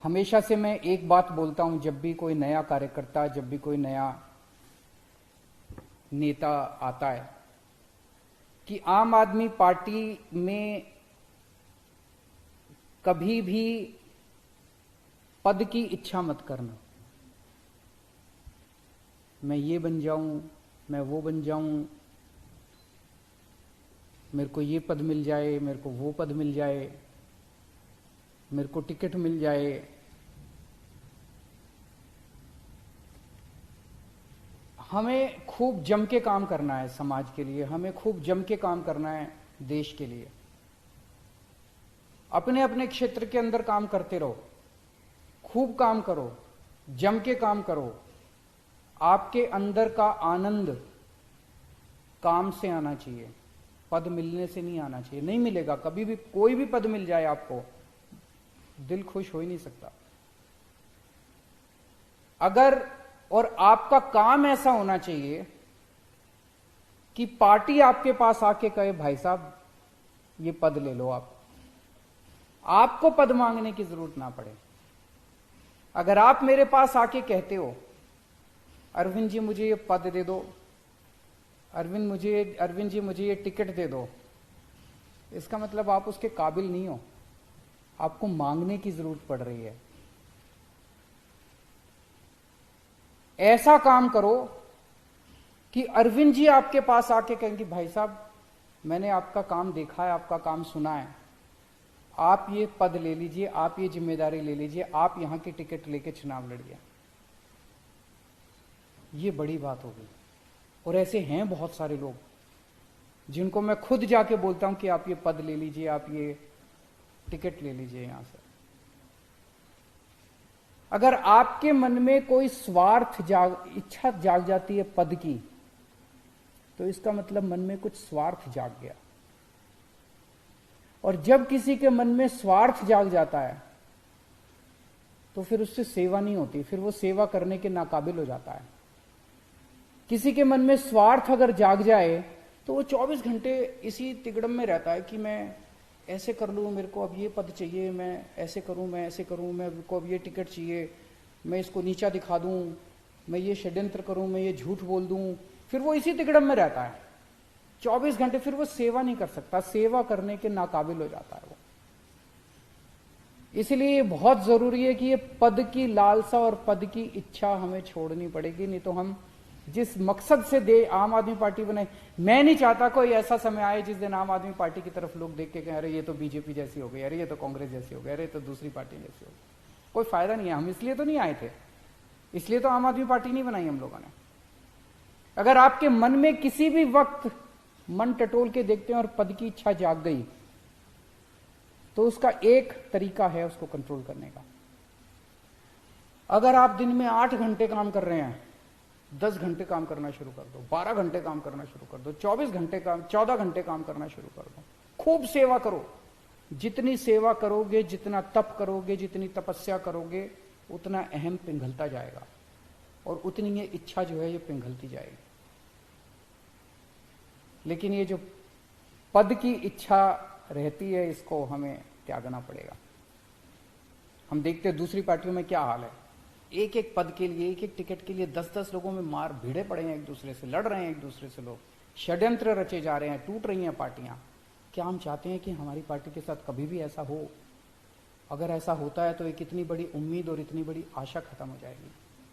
हमेशा से मैं एक बात बोलता हूं, जब भी कोई नया कार्यकर्ता, जब भी कोई नया नेता आता है, कि आम आदमी पार्टी में कभी भी पद की इच्छा मत करना। मैं ये बन जाऊं, मैं वो बन जाऊं, मेरे को ये पद मिल जाए, मेरे को वो पद मिल जाए, मेरे को टिकट मिल जाए। हमें खूब जम के काम करना है समाज के लिए, हमें खूब जम के काम करना है देश के लिए। अपने अपने क्षेत्र के अंदर काम करते रहो, खूब काम करो, जम के काम करो। आपके अंदर का आनंद काम से आना चाहिए, पद मिलने से नहीं आना चाहिए। नहीं मिलेगा कभी भी। कोई भी पद मिल जाए आपको, दिल खुश हो ही नहीं सकता। अगर और आपका काम ऐसा होना चाहिए कि पार्टी आपके पास आके कहे भाई साहब ये पद ले लो, आपको पद मांगने की जरूरत ना पड़े। अगर आप मेरे पास आके कहते हो अरविंद जी मुझे ये पद दे दो, अरविंद जी मुझे ये टिकट दे दो, इसका मतलब आप उसके काबिल नहीं हो, आपको मांगने की जरूरत पड़ रही है। ऐसा काम करो कि अरविंद जी आपके पास आके कहेंगे भाई साहब मैंने आपका काम देखा है, आपका काम सुना है, आप ये पद ले लीजिए, आप ये जिम्मेदारी ले लीजिए, आप यहां की टिकट लेके चुनाव लड़िए। ये बड़ी बात होगी। और ऐसे हैं बहुत सारे लोग जिनको मैं खुद जाके बोलता हूं कि आप ये पद ले लीजिए, आप ये टिकट ले लीजिए यहां से। अगर आपके मन में कोई इच्छा जाग जाती है पद की, तो इसका मतलब मन में कुछ स्वार्थ जाग गया। और जब किसी के मन में स्वार्थ जाग जाता है तो फिर उससे सेवा नहीं होती, फिर वो सेवा करने के नाकाबिल हो जाता है। किसी के मन में स्वार्थ अगर जाग जाए तो वो 24 घंटे इसी तिगड़म में रहता है कि मैं ऐसे कर लूँ, मेरे को अब ये पद चाहिए, मैं ऐसे करूँ, मैं ऐसे करूँ, मेरे को अब ये टिकट चाहिए, मैं इसको नीचा दिखा दूँ, मैं ये षड्यंत्र करूँ, मैं ये झूठ बोल दूँ। फिर वो इसी तिगड़म में रहता है 24 घंटे। फिर वो सेवा नहीं कर सकता, सेवा करने के नाकाबिल हो जाता है वो। इसलिए ये बहुत जरूरी है कि ये पद की लालसा और पद की इच्छा हमें छोड़नी पड़ेगी, नहीं तो हम जिस मकसद से आम आदमी पार्टी बनाई, मैं नहीं चाहता कोई ऐसा समय आए जिस दिन आम आदमी पार्टी की तरफ लोग देख के कहें अरे ये तो बीजेपी जैसी हो गई, अरे ये तो कांग्रेस जैसी हो गई, अरे ये तो दूसरी पार्टी जैसी हो गई। कोई फायदा नहीं है। हम इसलिए तो नहीं आए थे, इसलिए तो आम आदमी पार्टी नहीं बनाई हम लोगों ने। अगर आपके मन में किसी भी वक्त मन टटोल के देखते हैं और पद की इच्छा जाग गई, तो उसका एक तरीका है उसको कंट्रोल करने का। अगर आप दिन में 8 घंटे काम कर रहे हैं, 10 घंटे काम करना शुरू कर दो, 12 घंटे काम करना शुरू कर दो, 14 घंटे काम करना शुरू कर दो। खूब सेवा करो। जितनी सेवा करोगे, जितना तप करोगे, जितनी तपस्या करोगे, उतना अहम पिघलता जाएगा और उतनी ये इच्छा जो है ये पिघलती जाएगी। लेकिन ये जो पद की इच्छा रहती है, इसको हमें त्यागना पड़ेगा। हम देखते हैं दूसरी पार्टियों में क्या हाल है। एक एक पद के लिए, एक एक टिकट के लिए 10-10 लोगों में मार भिड़े पड़े हैं, एक दूसरे से लड़ रहे हैं, एक दूसरे से लोग षड्यंत्र रचे जा रहे हैं, टूट रही हैं पार्टियां। क्या हम चाहते हैं कि हमारी पार्टी के साथ कभी भी ऐसा हो? अगर ऐसा होता है तो एक इतनी बड़ी उम्मीद और इतनी बड़ी आशा खत्म हो जाएगी।